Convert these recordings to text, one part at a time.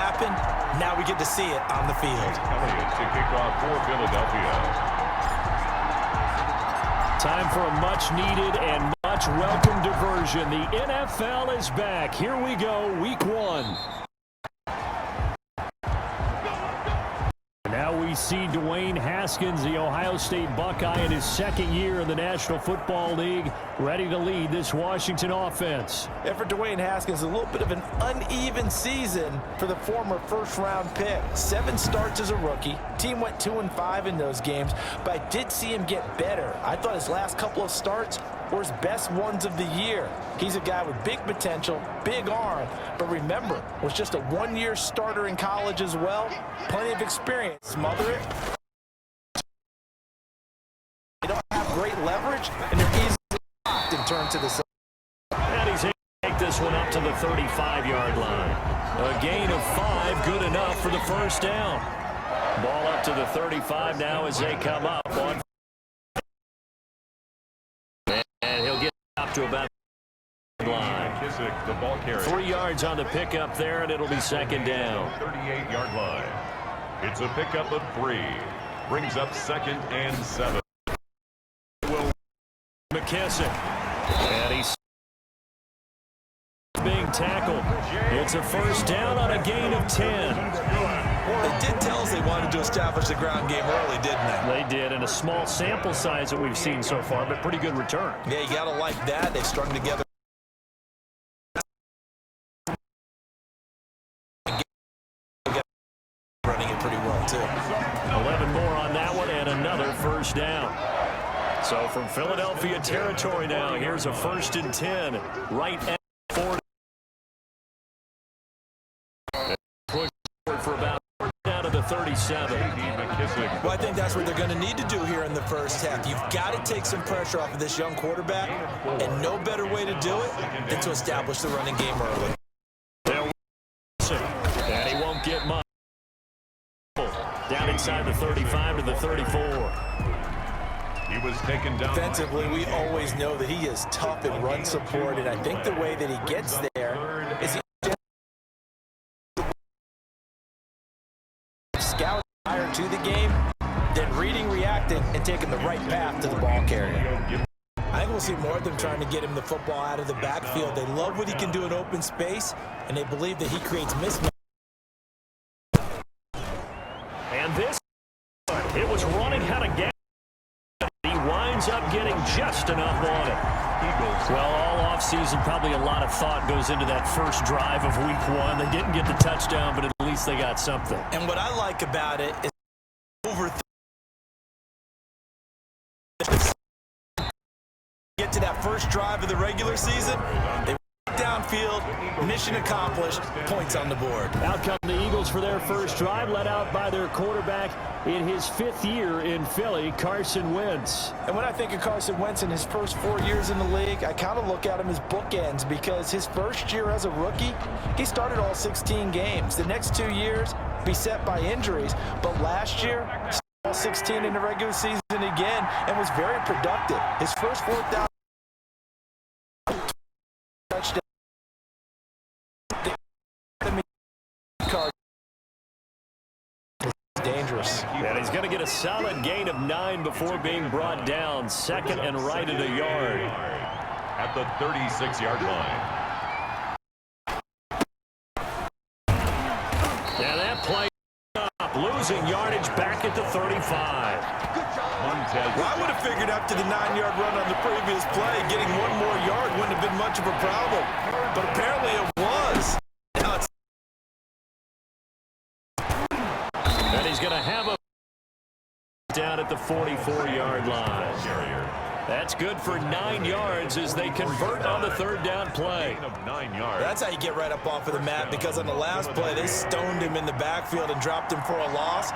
happen. Now we get to see it on the field. Elliott to kick off for Philadelphia. Time for a much-needed and much-welcome diversion. The NFL is back. Here we go, Week 1. Now we see Dwayne Haskins, the Ohio State Buckeye, in his second year in the National Football League, ready to lead this Washington offense. And for Dwayne Haskins, a little bit of an uneven season for the former first-round pick. 7 starts as a rookie. Team went 2-5 in those games, but I did see him get better. I thought his last couple of starts were his best ones of the year. He's a guy with big potential, big arm, but remember, was just a 1-year starter in college as well. Plenty of experience. Smother it. They don't have great leverage, and they're easily locked and turned to the side. And he's able to take this one up to the 35-yard line. A gain of 5, good enough for the first down. Ball up to the 35 now as they come up on. And he'll get up to about the line. The ball carrier. 3 yards on the pickup there, and it'll be second down. 38-yard line. It's a pickup of 3. Brings up 2nd and 7. Will McKissick. And he's being tackled. It's a first down on a gain of 10. They did tell us they wanted to establish the ground game early, didn't they? They did, and a small sample size that we've seen so far, but pretty good return. Yeah, you got to like that. They strung together. Running it pretty well, too. 11 more on that one, and another first down. So from Philadelphia territory now, here's a 1st and 10, right at 40. For about down to the 37. Well, I think that's what they're going to need to do here in the first half. You've got to take some pressure off of this young quarterback, and no better way to do it than to establish the running game early. And he won't get much. Down inside the 35 to the 34. He was taken down. Defensively, we always know that he is tough in run support, and I think the way that he gets there is he scouting prior to the game, then reading, reacting, and taking the right path to the ball carrier. I think we'll see more of them trying to get him the football out of the backfield. They love what he can do in open space, and they believe that he creates mismatch. And this, it was running out of gas. He winds up getting just enough on it. Well, all offseason, probably a lot of thought goes into that first drive of Week 1. They didn't get the touchdown, but at least they got something. And what I like about it is get to that first drive of the regular season, they downfield, mission accomplished, points on the board. Out come the Eagles for their first drive, led out by their quarterback in his 5th year in Philly, Carson Wentz. And when I think of Carson Wentz in his first 4 years in the league, I kind of look at him as bookends, because his first year as a rookie, he started all 16 games. The next 2 years, beset by injuries, but last year, all 16 in the regular season again, and was very productive. His first 4th down touchdown. Dangerous. And he's going to get a solid gain of 9 before being brought down. 2nd and right at a yard. At the 36-yard line. Yeah, that play up, losing yardage back at the 35. Well, I would have figured after the 9-yard run on the previous play, getting 1 more yard wouldn't have been much of a problem. But apparently it was. Now it's and he's going to have a down at the 44-yard line. That's good for 9 yards as they convert on the 3rd down play. That's how you get right up off of the mat, because on the last play, they stoned him in the backfield and dropped him for a loss.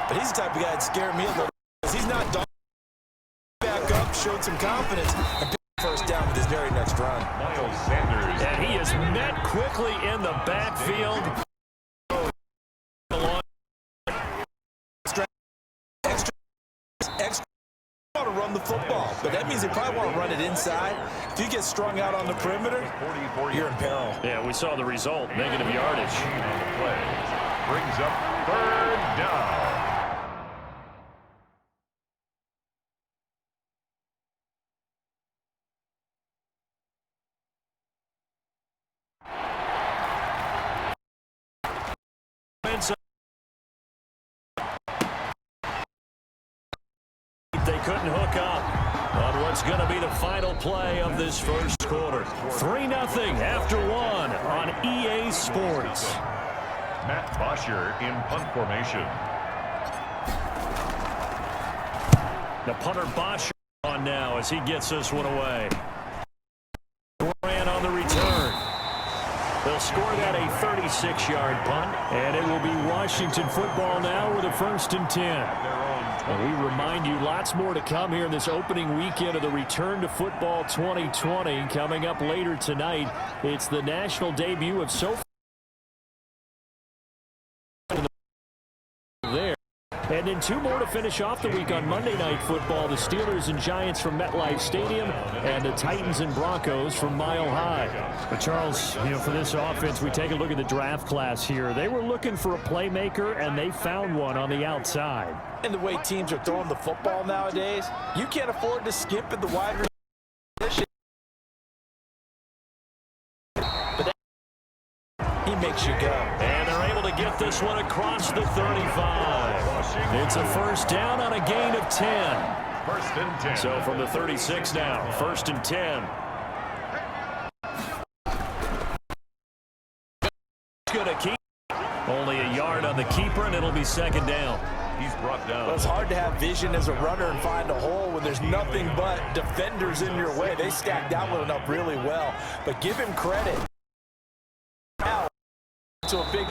But he's the type of guy that scared me a little, because he's not done. Back up, showed some confidence, and picked the first down with his very next run. Miles Sanders. And he is met quickly in the backfield. Extra want to run the football, but that means they probably want to run it inside. If you get strung out on the perimeter, you're in peril. Yeah, we saw the result, negative yardage. couldn't hook up on what's going to be the final play of this first quarter. 3-0 after one on EA Sports. Matt Bosher in punt formation. The punter Bosher on now as he gets this one away. Durant on the return. They'll score that a 36-yard punt, and it will be Washington football now with a 1st and 10. And we remind you, lots more to come here in this opening weekend of the Return to Football 2020. Coming up later tonight, it's the national debut of SoFi there. And then 2 more to finish off the week on Monday Night Football. The Steelers and Giants from MetLife Stadium and the Titans and Broncos from Mile High. But Charles, for this offense, we take a look at the draft class here. They were looking for a playmaker, and they found one on the outside. And the way teams are throwing the football nowadays, you can't afford to skip at the wide receiver position. But he makes you go. And they're able to get this one across the 35. It's a 1st down on a gain of 10. 1st and 10. So from the 36 now, 1st and 10. Going to keep only a yard on the keeper, and it'll be 2nd down. He's brought down. Well, it's hard to have vision as a runner and find a hole when there's nothing but defenders in your way. They stacked that one up really well. But give him credit. Now, to a big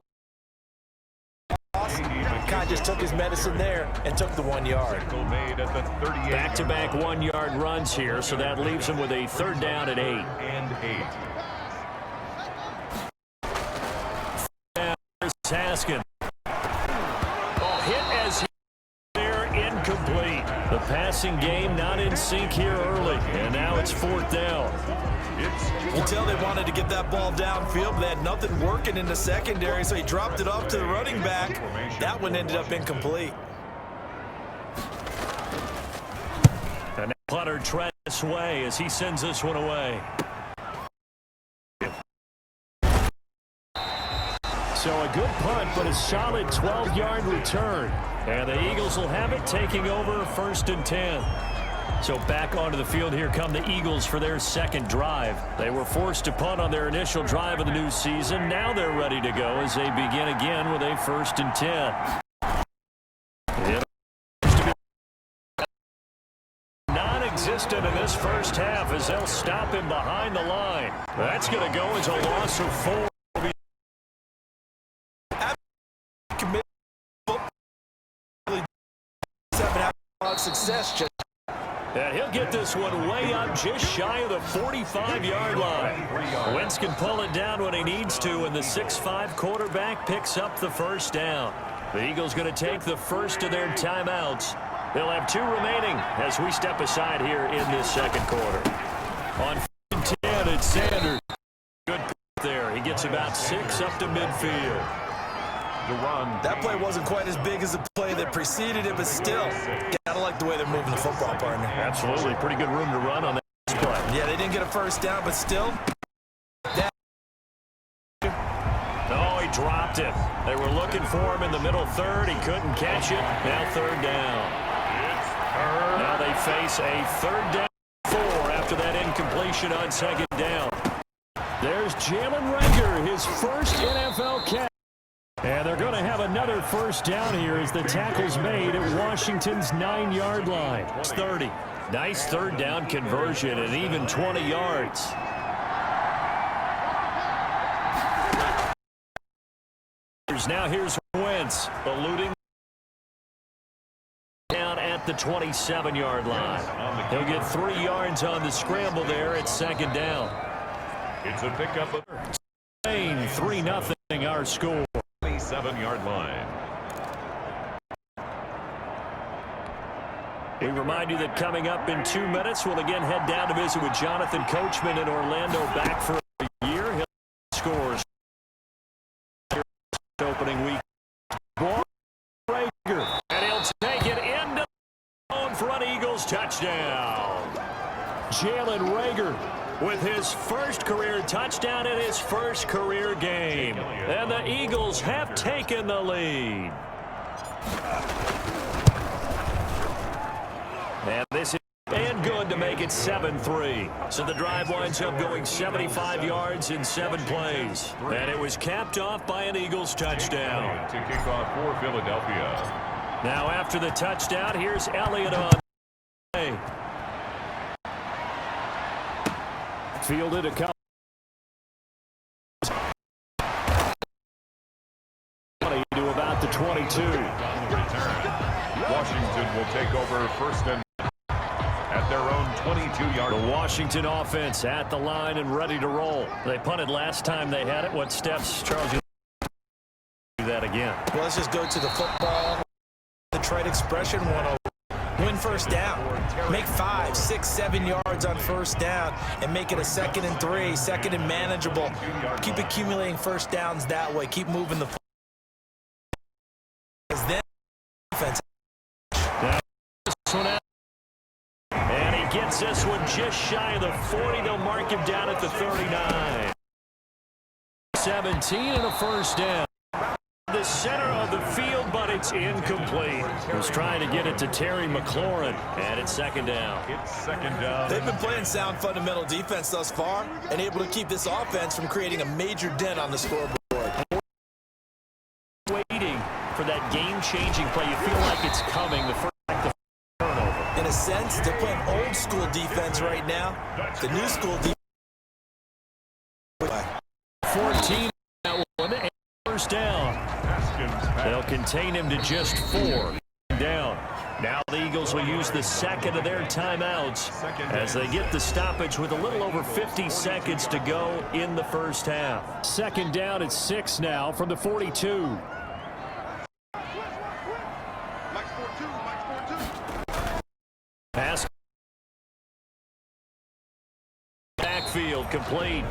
kind of just took his medicine there and took the 1 yard. Made at the 38. Back-to-back 1-yard runs here, so that leaves him with a 3rd down at 8. And 8. There's Haskins. Hit as he there, incomplete. The passing game not in sync here early, and now it's 4th down. You can tell they wanted to get that ball downfield, but they had nothing working in the secondary, so he dropped it off to the running back. That one ended up incomplete. And punter treads this way as he sends this one away. So a good punt, but a solid 12-yard return. And the Eagles will have it, taking over 1st and 10. So back onto the field here come the Eagles for their 2nd drive. They were forced to punt on their initial drive of the new season. Now they're ready to go as they begin again with a 1st and 10. Non-existent in this first half as they'll stop him behind the line. That's going to go as a loss of 4. Success. And he'll get this one way up just shy of the 45-yard line. Wentz can pull it down when he needs to, and the 6'5" quarterback picks up the 1st down. The Eagles going to take the first of their timeouts. They'll have 2 remaining as we step aside here in this 2nd quarter. On 1st and 10, it's Sanders. Good there. He gets about 6 up to midfield. That play wasn't quite as big as the play that preceded it, but still, gotta like the way they're moving the football, partner. Absolutely. Pretty good room to run on that play. Yeah, they didn't get a 1st down, but still. Oh, he dropped it. They were looking for him in the middle 3rd. He couldn't catch it. Now 3rd down. Now they face a 3rd down 4 after that incompletion on 2nd down. There's Jalen Reagor, his first NFL catch. And they're going to have another 1st down here as the tackle's made at Washington's 9-yard line. It's 30. Nice 3rd down conversion and even 20 yards. Now here's Wentz, eluding down at the 27-yard line. He'll get 3 yards on the scramble there at 2nd down. It's a pickup of 3-0 our score. 27-yard line. We remind you that coming up in 2 minutes, we'll again head down to visit with Jonathan Coachman in Orlando, back for a year. He'll scores opening week. Reagor, and he'll take it into the zone for an Eagles touchdown. Jalen Reagor with his first career touchdown in his first career game. And the Eagles have taken the lead. And this is and good to make it 7-3. So the drive winds up going 75 yards in 7 plays. And it was capped off by an Eagles touchdown. To kick off for Philadelphia. Now after the touchdown, here's Elliott on. Fielded a couple. To about the 22. Washington will take over first and at their own 22-yard. The Washington offense at the line and ready to roll. They punted last time they had it. What steps, Charles, you do that again? Well, let's just go to the football. The trade expression 1-0. Win first down. Make 5, 6, 7 yards on first down and make it a 2nd and 3, 2nd and manageable. Keep accumulating first downs that way. Keep moving the football. Then defense. And he gets this one just shy of the 40. They'll mark him down at the 39. 17 and a first down. The center of the field, but it's incomplete. He was trying to get it to Terry McLaurin, and it's 2nd down. It's 2nd down. They've been playing sound fundamental defense thus far and able to keep this offense from creating a major dent on the scoreboard. Waiting for that game-changing play. You feel like it's coming. The first turnover. In a sense, they're playing old school defense right now. The new school defense. 14 that one, and first down. They'll contain him to just 4 down. Now the Eagles will use the 2nd of their timeouts as they get the stoppage with a little over 50 seconds to go in the first half. 2nd down at 6 now from the 42. Pass. Backfield complete.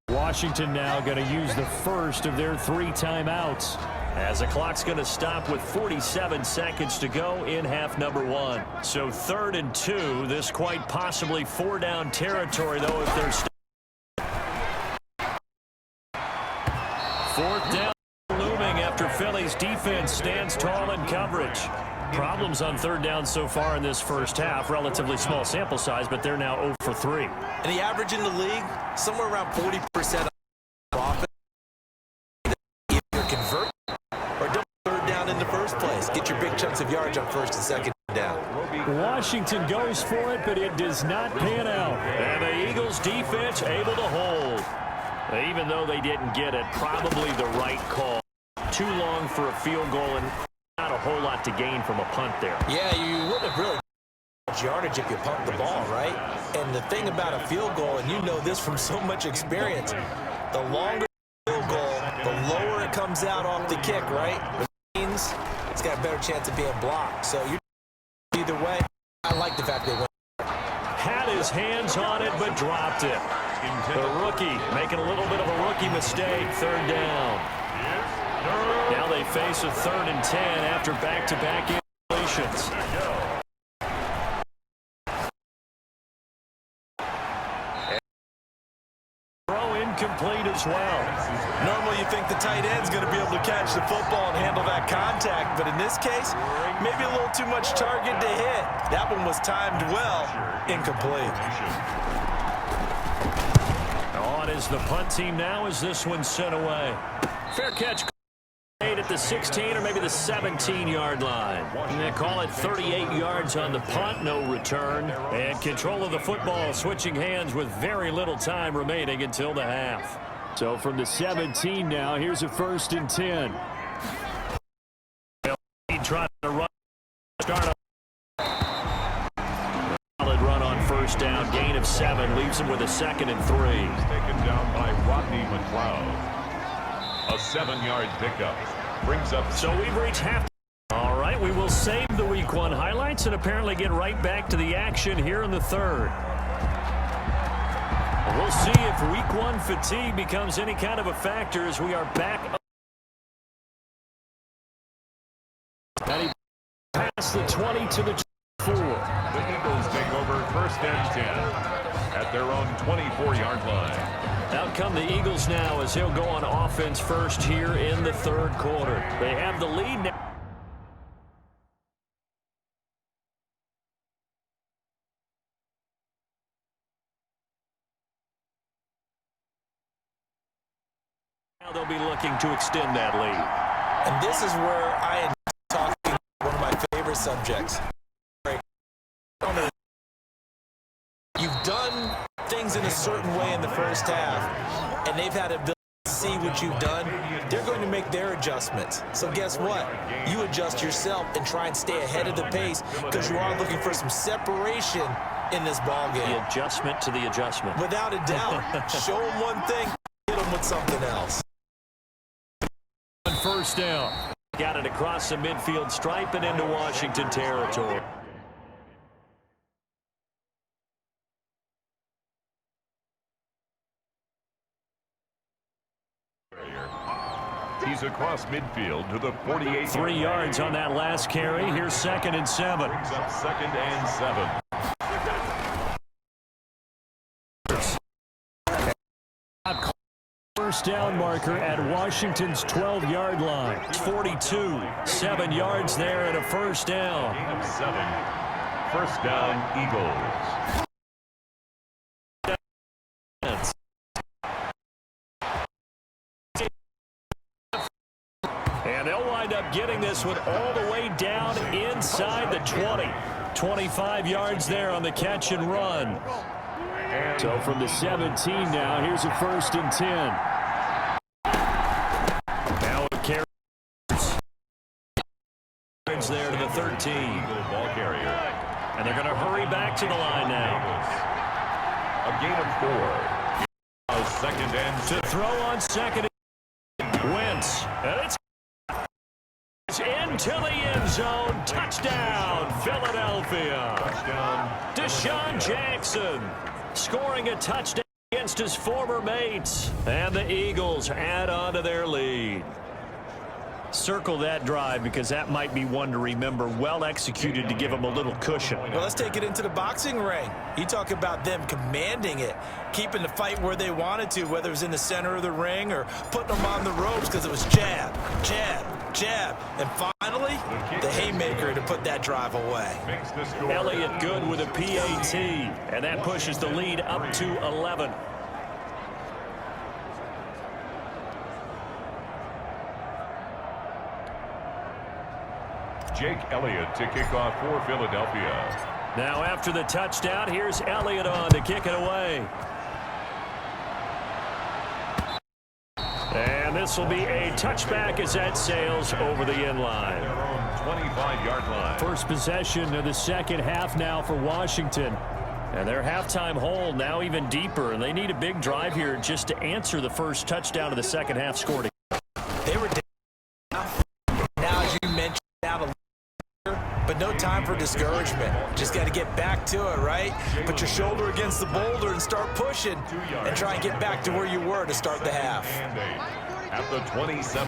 Washington now going to use the first of their 3 timeouts as the clock's going to stop with 47 seconds to go in half number 1. So 3rd and 2. This quite possibly 4-down territory, though, if they're 4th down looming after Philly's defense stands tall in coverage. Problems on 3rd down so far in this first half. Relatively small sample size, but they're now 0 for 3. And the average in the league, somewhere around 40% of offense. Either convert or don't 3rd down in the first place. Get your big chunks of yards on 1st and 2nd down. Washington goes for it, but it does not pan out. And the Eagles defense able to hold. Even though they didn't get it, probably the right call. Too long for a field goal and not a whole lot to gain from a punt there. Yeah, you wouldn't have really much yardage if you pumped the ball, right? And the thing about a field goal, and you know this from so much experience, the longer the field goal, the lower it comes out off the kick, right? Which means it's got a better chance of being blocked. So you either way, I like the fact they went. Had his hands on it, but dropped it. The rookie making a little bit of a rookie mistake. 3rd down. Now they face a 3rd and 10 after back-to-back incompletions. Throw incomplete as well. Normally you think the tight end's going to be able to catch the football and handle that contact, but in this case, maybe a little too much target to hit. That one was timed well, incomplete. On is the punt team now as this one sent away. Fair catch made at the 16 or maybe the 17-yard line. And they call it 38 yards on the punt, no return. And control of the football switching hands with very little time remaining until the half. So from the 17 now, here's a 1st and 10. Trying to run. Start solid run on 1st down. Gain of 7 leaves him with a 2nd and 3. Taken down by Rodney McLeod. A 7-yard pickup brings up. So we've reached half. All right, we will save the Week 1 highlights and apparently get right back to the action here in the 3rd. We'll see if Week 1 fatigue becomes any kind of a factor as we are back. And he passed the 20 to the 4. The Eagles take over 1st and 10 at their own 24-yard line. Out come the Eagles now as he'll go on offense first here in the 3rd quarter. They have the lead now. be looking to extend that lead. And this is where I am talking about one of my favorite subjects. You've done things in a certain way in the first half, and they've had ability to see what you've done. They're going to make their adjustments. So guess what? You adjust yourself and try and stay ahead of the pace because you are looking for some separation in this ball game. The adjustment to the adjustment. Without a doubt. Show them one thing, hit them with something else. First down. Got it across the midfield stripe and into Washington territory. He's across midfield to the 48. 3 yards on that last carry. Here's 2nd and 7. Brings up 2nd and 7. First down marker at Washington's 12-yard line. It's 42. 7 yards there and a first down. Gain of 7. First down, Eagles. And they'll wind up getting this one all the way down inside the 20. 25 yards there on the catch and run. So from the 17 now, here's a 1st and 10. Now it carries there to the 13. Ball carrier. And they're going to hurry back to the line now. A gain of 4. 2nd and 6. To throw on 2nd and Wentz. And it's into the end zone. Touchdown, Philadelphia. Touchdown. Deshaun Jackson scoring a touchdown against his former mates. And the Eagles add on to their lead. Circle that drive because that might be one to remember. Well executed to give them a little cushion. Well, let's take it into the boxing ring. You talk about them commanding it, keeping the fight where they wanted to, whether it was in the center of the ring or putting them on the ropes because it was jab, jab, jab. And finally, the haymaker to put that drive away. Elliott good with a PAT, and that pushes the lead up to 11. Jake Elliott to kick off for Philadelphia. Now after the touchdown, here's Elliott on to kick it away. And this will be a touchback as that sails over the end line. Their own 25-yard line. First possession of the second half now for Washington. And their halftime hole now even deeper. And they need a big drive here just to answer the first touchdown of the second half scored. They were down. Now, as you mentioned, down a little, but no time for discouragement. Just got to get back to it, right? Put your shoulder against the boulder and start pushing and try and get back to where you were to start the half. At the 27.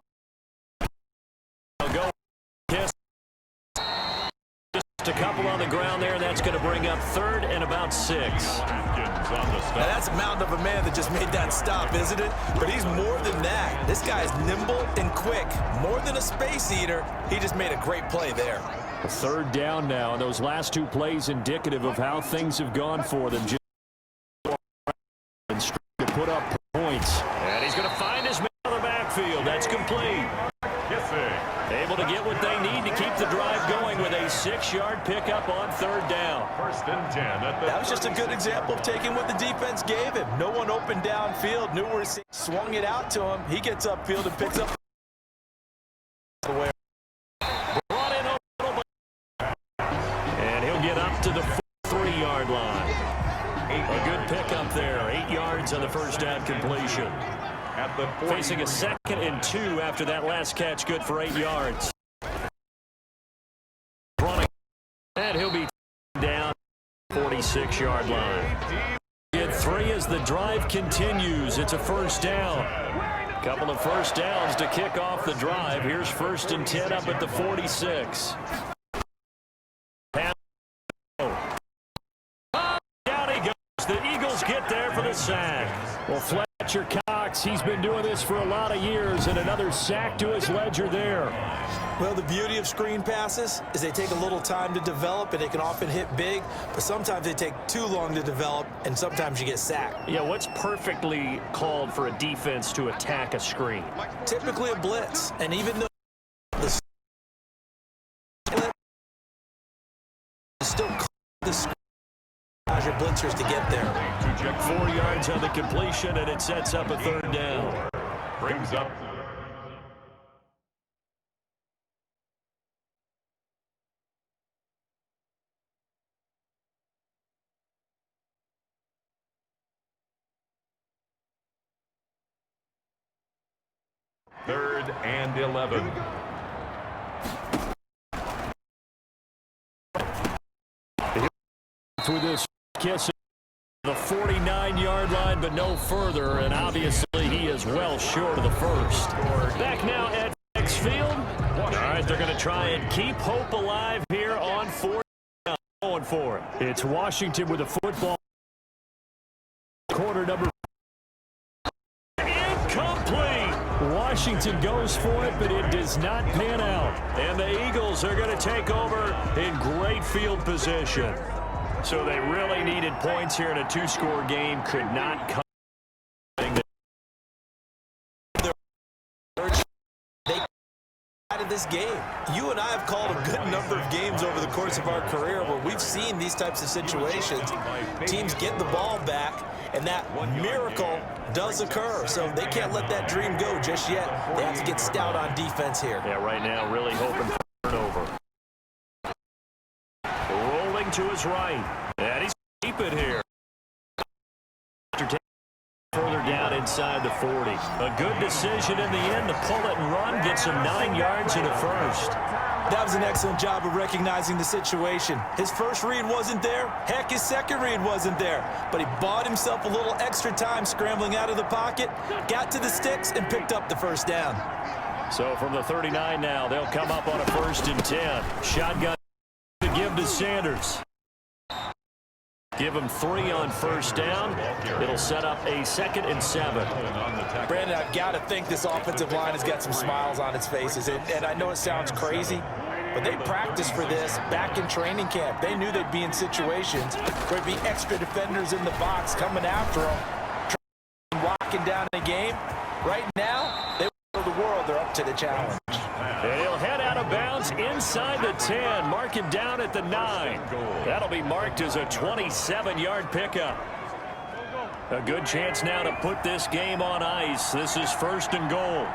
Go. Kiss. Just a couple on the ground there, and that's going to bring up 3rd and about 6. Now that's a mountain of a man that just made that stop, isn't it? But he's more than that. This guy's nimble and quick. More than a space eater, he just made a great play there. 3rd down now, and those last 2 plays indicative of how things have gone for them. Just to put up points. And he's going to find his man on the backfield. That's complete. Able to get what they need to keep the drive going with a 6-yard pickup on 3rd down. 1st and 10. That was just a good example of taking what the defense gave him. No one open downfield, knew where he swung it out to him. He gets upfield and picks up the way. Brought in a little bit. And he'll get up to the 3-yard line. A good pickup there. 8 yards on the first down completion. At the Facing a 2nd and 2 after that last catch, good for 8 yards. Running, and he'll be down 46-yard line. Get 3 as the drive continues. It's a first down. Couple of first downs to kick off the drive. Here's 1st and 10 up at the 46. Down he goes. The Eagles get there for the sack. Well, Fletcher Cox yards. He's been doing this for a lot of years, and another sack to his ledger there. Well, the beauty of screen passes is they take a little time to develop, and they can often hit big, but sometimes they take too long to develop, and sometimes you get sacked. Yeah, what's perfectly called for a defense to attack a screen? Typically a blitz, and even though the split is still the screen allows your blitzers to get there. 4 yards on the completion, and it sets up a third down. Brings up third and 11. With this kiss the 49-yard line, but no further, and obviously he is well short of the first. Back now at FedEx Field. All right, they're going to try and keep hope alive here on 4th down. Going for it. It's Washington with a football. Quarter number. Incomplete. Washington goes for it, but it does not pan out. And the Eagles are going to take over in great field position. So they really needed points here in a 2-score game. Could not come. Out of this game. You and I have called a good number of games over the course of our career where we've seen these types of situations. Teams get the ball back, and that miracle does occur. So they can't let that dream go just yet. They have to get stout on defense here. Yeah, right now really hoping for turnover. Rolling to his right. And he's keep it here. Further down inside the 40. A good decision in the end to pull it and run. Gets him 9 yards in the first. That was an excellent job of recognizing the situation. His first read wasn't there. Heck, his second read wasn't there. But he bought himself a little extra time scrambling out of the pocket, got to the sticks, and picked up the first down. So from the 39 now, they'll come up on a 1st and 10. Shotgun to give to Sanders. Give him 3 on 1st down. It'll set up a 2nd and 7. Brandon, I've got to think this offensive line has got some smiles on its faces. And I know it sounds crazy, but they practiced for this back in training camp. They knew they'd be in situations where there'd be extra defenders in the box coming after them, locking down the game. Right now, they show the world they're up to the challenge. And he'll head out of bounds inside the 10. Mark him down at the 9. That'll be marked as a 27-yard pickup. A good chance now to put this game on ice. This is 1st and goal.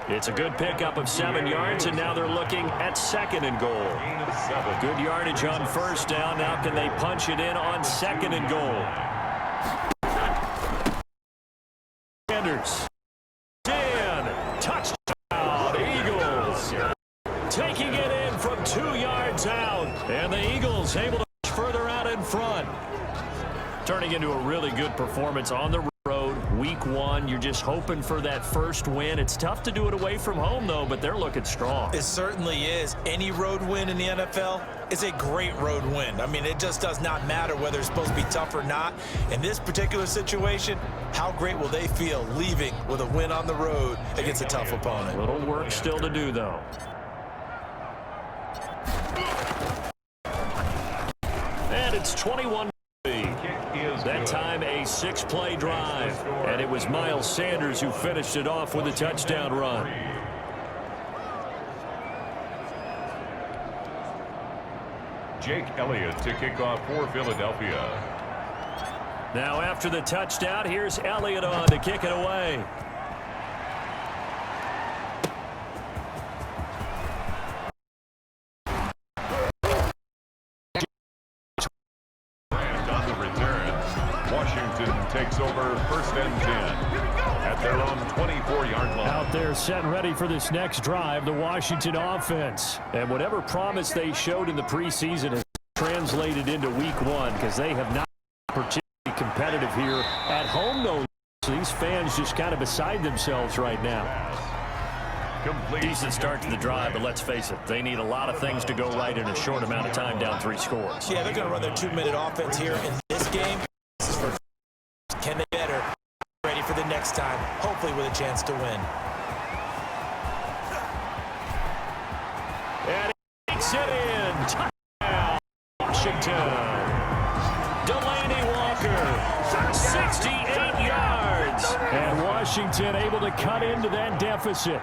It's a good pickup of 7 yards, and now they're looking at 2nd and goal. Good yardage on 1st down. Now can they punch it in on 2nd and goal? Sanders. Dan. Touchdown. Eagles. Taking it in from 2 yards out. And the Eagles able to push further out in front. Turning into a really good performance on the road. Week 1, you're just hoping for that first win. It's tough to do it away from home, though, but they're looking strong. It certainly is. Any road win in the NFL is a great road win. I mean, it just does not matter whether it's supposed to be tough or not. In this particular situation, how great will they feel leaving with a win on the road against a tough opponent? Little work still to do, though. And it's 21. That time a 6-play drive, and it was Miles Sanders who finished it off with a touchdown run. Jake Elliott to kick off for Philadelphia. Now after the touchdown, here's Elliott on to kick it away. Takes over 1st and 10 at their own 24-yard line. Out there set and ready for this next drive, the Washington offense. And whatever promise they showed in the preseason has translated into week 1 because they have not been particularly competitive here at home, though. So these fans just kind of beside themselves right now. Complete. Decent start to the drive, but let's face it, they need a lot of things to go right in a short amount of time, down 3 scores. Yeah, they're going to run their 2-minute offense here in this game. This is for can they better, ready for the next time, hopefully with a chance to win. And he takes it in. Touchdown, Washington. Delaney Walker, 68 yards. And Washington able to cut into that deficit.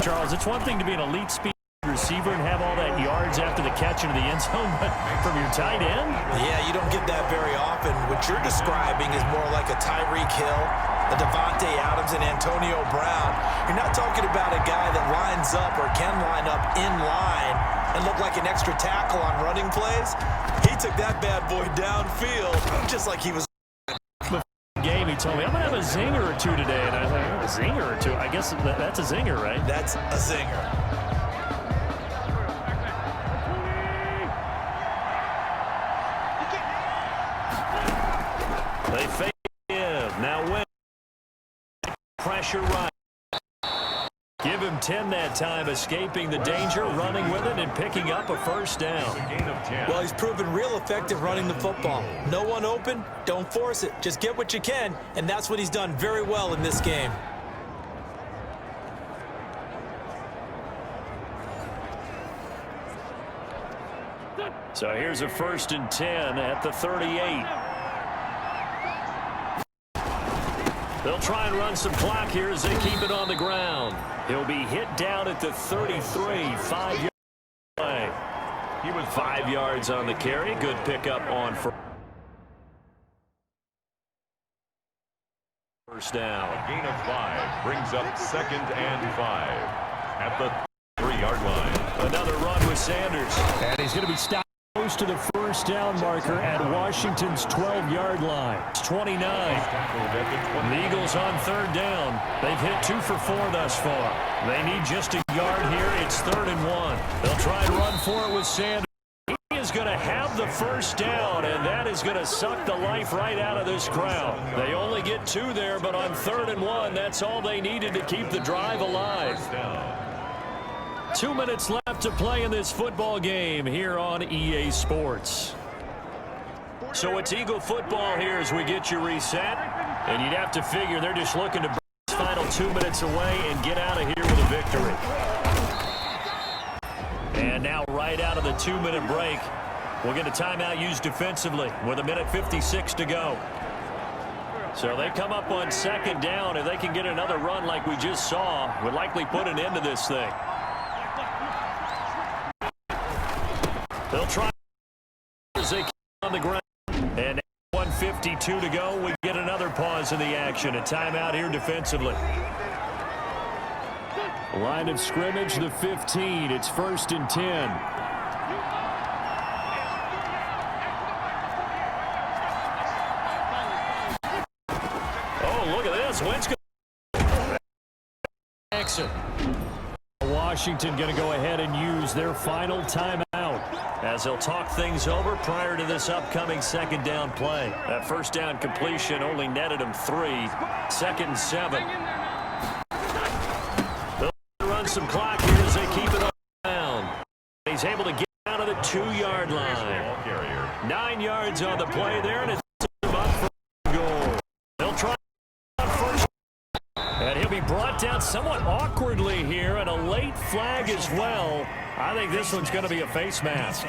Charles, it's one thing to be an elite speed receiver and have all that yards after the catch into the end zone, but from your tight end? Yeah, you don't get that very often. What you're describing is more like a Tyreek Hill, a Devontae Adams, and Antonio Brown. You're not talking about a guy that lines up or can line up in line and look like an extra tackle on running plays. He took that bad boy downfield just like he was. Game, he told me, I'm going to have a zinger or two today. And I was like, a zinger or two? I guess that's a zinger, right? That's a zinger. They fake him. Now win. Pressure right. Give him 10 that time, escaping the danger, running with it, and picking up a first down. Well, he's proven real effective running the football. No one open, don't force it. Just get what you can, and that's what he's done very well in this game. So here's a 1st and 10 at the 38. They'll try and run some clock here as they keep it on the ground. He'll be hit down at the 33, 5-yard play. He was 5 yards on the carry. Good pickup on first down. A gain of 5 brings up 2nd and 5 at the 3-yard line. Another run with Sanders. And he's going to be stopped close to the first down marker at Washington's 12-yard line. It's 29. The Eagles on 3rd down. They've hit 2 for 4 thus far. They need just a yard here. It's 3rd and 1. They'll try and run for it with Sanders. He is going to have the first down, and that is going to suck the life right out of this crowd. They only get 2 there, but on 3rd and 1, that's all they needed to keep the drive alive. 2 minutes left to play in this football game here on EA Sports. So it's Eagle football here as we get you reset. And you'd have to figure they're just looking to bring this final 2 minutes away and get out of here with a victory. And now right out of the 2-minute break, we'll get a timeout used defensively with 1:56 to go. So they come up on 2nd down. If they can get another run like we just saw, would likely put an end to this thing. They'll try as they keep on the ground. And 1:52 to go. We get another pause in the action. A timeout here defensively. Line of scrimmage, the 15. It's 1st and 10. Oh, look at this. Wentz Jackson. Washington going to go ahead and use their final timeout as they'll talk things over prior to this upcoming 2nd down play. That first down completion only netted him 3. 2nd and 7. They'll run some clock here as they keep it on the ground. He's able to get out of the 2-yard line. 9 yards on the play there, and it's him up for a goal. They'll try first. And he'll be brought down somewhat awkwardly here, and a late flag as well. I think this one's going to be a face mask.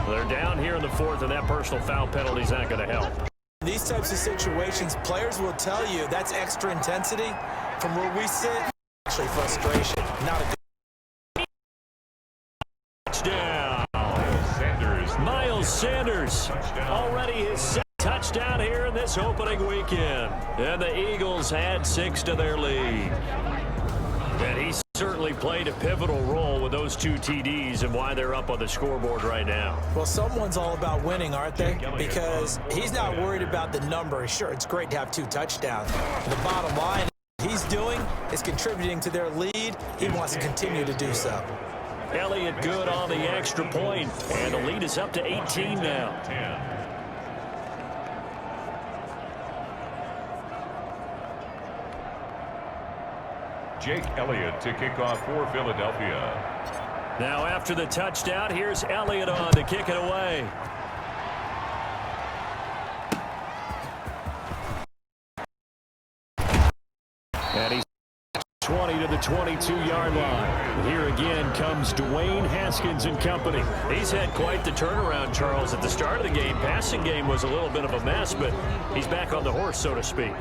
They're down here in the 4th, and that personal foul penalty is not going to help. In these types of situations, players will tell you that's extra intensity. From where we sit, actually frustration. Not a good touchdown. Miles Sanders already his second touchdown here in this opening weekend. And the Eagles add 6 to their lead. And he certainly played a pivotal role with those 2 TDs and why they're up on the scoreboard right now. Well, someone's all about winning, aren't they? Because he's not worried about the number. Sure, it's great to have 2 touchdowns. The bottom line he's doing is contributing to their lead. He wants to continue to do so. Elliott good on the extra point, and the lead is up to 18 now. Jake Elliott to kick off for Philadelphia. Now after the touchdown, here's Elliott on to kick it away. And he's 20 to the 22-yard line. Here again comes Dwayne Haskins and company. He's had quite the turnaround, Charles. At the start of the game, passing game was a little bit of a mess, but he's back on the horse, so to speak.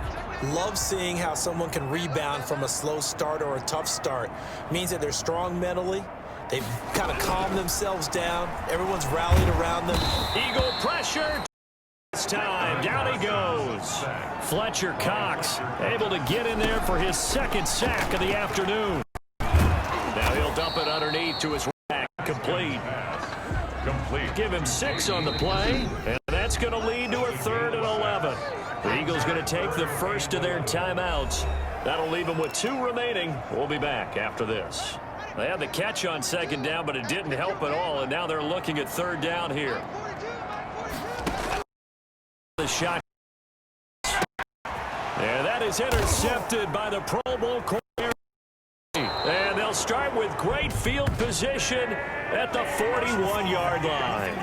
Love seeing how someone can rebound from a slow start or a tough start. Means that they're strong mentally. They've kind of calmed themselves down. Everyone's rallied around them. Eagle pressure. It's time. Down he goes. Fletcher Cox able to get in there for his second sack of the afternoon. Now he'll dump it underneath to his rack. Complete. Give him 6 on the play, and that's going to lead to a 3rd and 11. The Eagles going to take the first of their timeouts. That'll leave them with 2 remaining. We'll be back after this. They had the catch on 2nd down, but it didn't help at all, and now they're looking at 3rd down here. The shot. And that is intercepted by the Pro Bowl corner. And they'll start with great field position at the 41-yard line.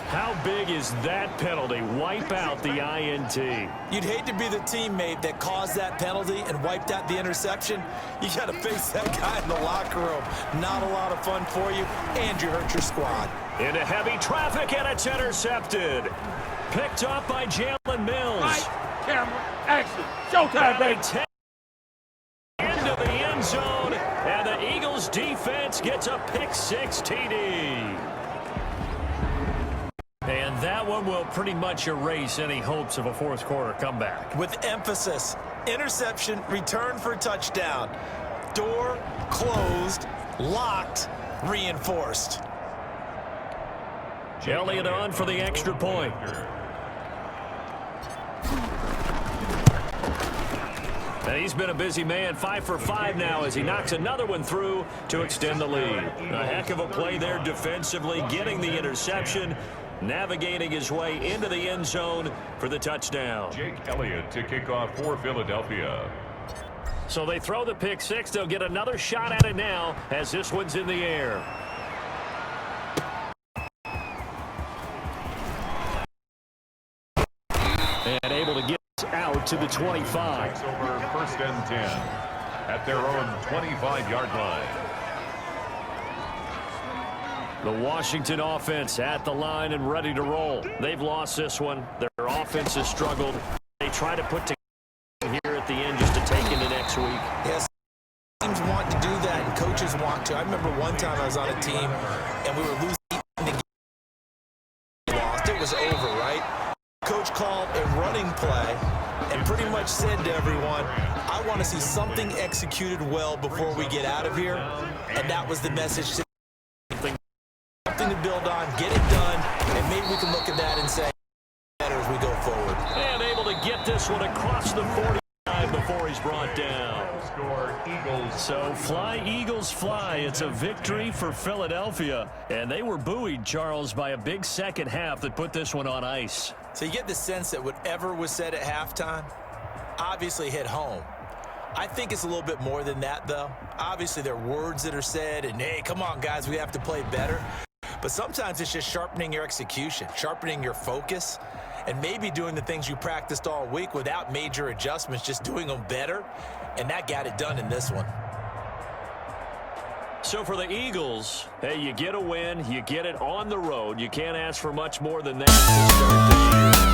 How big is that penalty? Wipe out the INT. You'd hate to be the teammate that caused that penalty and wiped out the interception. You got to face that guy in the locker room. Not a lot of fun for you, and you hurt your squad. Into heavy traffic, and it's intercepted. Picked up by Jalen Mills. Right, camera, action, showtime, baby. Into the end zone, and the Eagles defense gets a pick-6 TD. And that one will pretty much erase any hopes of a 4th quarter comeback. With emphasis, interception, return for touchdown. Door closed, locked, reinforced. Elliott on for the extra point. And he's been a busy man, 5 for 5 now as he knocks another one through to extend the lead. A heck of a play there defensively, getting the interception, navigating his way into the end zone for the touchdown. Jake Elliott to kick off for Philadelphia. So they throw the pick-6. They'll get another shot at it now as this one's in the air. And able to get out to the 25. Takes over 1st and 10 at their own 25-yard line. The Washington offense at the line and ready to roll. They've lost this one. Their offense has struggled. They try to put together here at the end just to take into next week. Yes, teams want to do that, and coaches want to. I remember one time I was on a team, and we were losing the game. Lost. It was over, right? Coach called a running play and pretty much said to everyone, I want to see something executed well before we get out of here. And that was the message. Something to build on, get it done, and maybe we can look at that and say better as we go forward. And able to get this one across the 45 before he's brought down. So fly, Eagles, fly. It's a victory for Philadelphia. And they were buoyed, Charles, by a big second half that put this one on ice. So you get the sense that whatever was said at halftime obviously hit home. I think it's a little bit more than that, though. Obviously, there are words that are said, and, hey, come on, guys, we have to play better. But sometimes it's just sharpening your execution, sharpening your focus, and maybe doing the things you practiced all week without major adjustments, just doing them better, and that got it done in this one. So for the Eagles, hey, you get a win, you get it on the road. You can't ask for much more than that to start the year.